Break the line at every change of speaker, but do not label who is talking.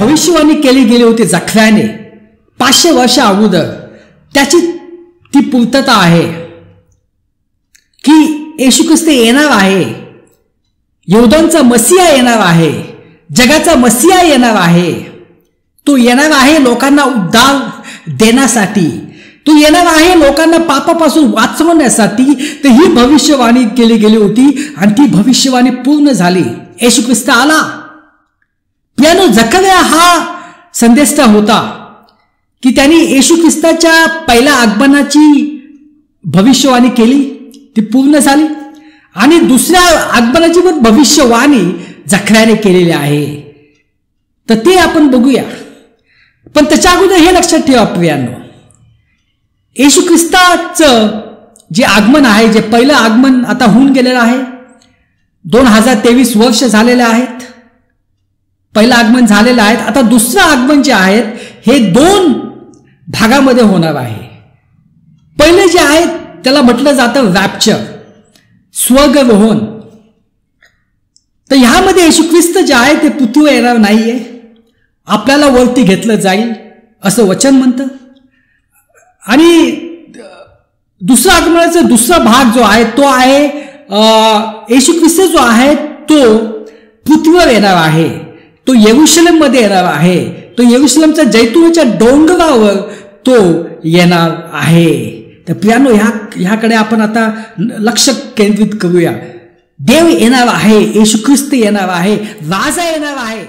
भविष्यवाणी केली गेली होती जखऱ्याने 500 वर्ष अगोदर, त्याची ती पूर्तता आहे की येशू ख्रिस्त येणार आहे, यहूदांचा मसीहा येणार आहे, जगाचा मसीहा येणार आहे. तो येणार आहे लोकांना उद्धार देण्यासाठी, तो येणार आहे लोकांना पापापासून वाचवण्यासाठी. तर ही भविष्यवाणी केली गेली होती आणि ती भविष्यवाणी पूर्ण झाली. येशू ख्रिस्त आला. प्रियानो, जकर्या हा संदेष्टा होता की त्यांनी येशू ख्रिस्ताच्या पहिल्या आगमनाची भविष्यवाणी केली, ती पूर्ण झाली. आणि दुसऱ्या आगमनाची पण भविष्यवाणी जकर्याने केलेली आहे. तर ते आपण बघूया. पण त्याच्या अगोदर हे लक्षात ठेवा प्रियांनो, येशू ख्रिस्ताचं जे आगमन आहे, जे पहिलं आगमन आता होऊन गेलेलं आहे, 2023 वर्ष झालेले आहेत. पहिलं आगमन झालेलं आहे. आता दुसरं आगमन जे आहे हे 2 भागामध्ये होणार आहे. पहिले जे आहे त्याला म्हटलं जातं रॅप्चर, स्वर्गरोहण. तर ह्यामध्ये येशू ख्रिस्त जे आहे ते पृथ्वीवर येणार नाहीये, आपल्याला वरती घेतलं जाईल असं वचन म्हणतं. आणि दुसरा आगमनाचा दुसरा भाग जो आहे तो आहे येशू ख्रिस्त जो आहे तो पृथ्वीवर येणार आहे, तो यरूशलेम मध्ये येणार आहे, तो यरूशलेमच्या जैतुनाच्या डोंगरावर तो येणार आहे. तर प्रियानो, ह्याकडे आपण आता लक्ष केंद्रित करूया. देव येणार आहे, येशू ख्रिस्त येणार आहे, राजा येणार आहे.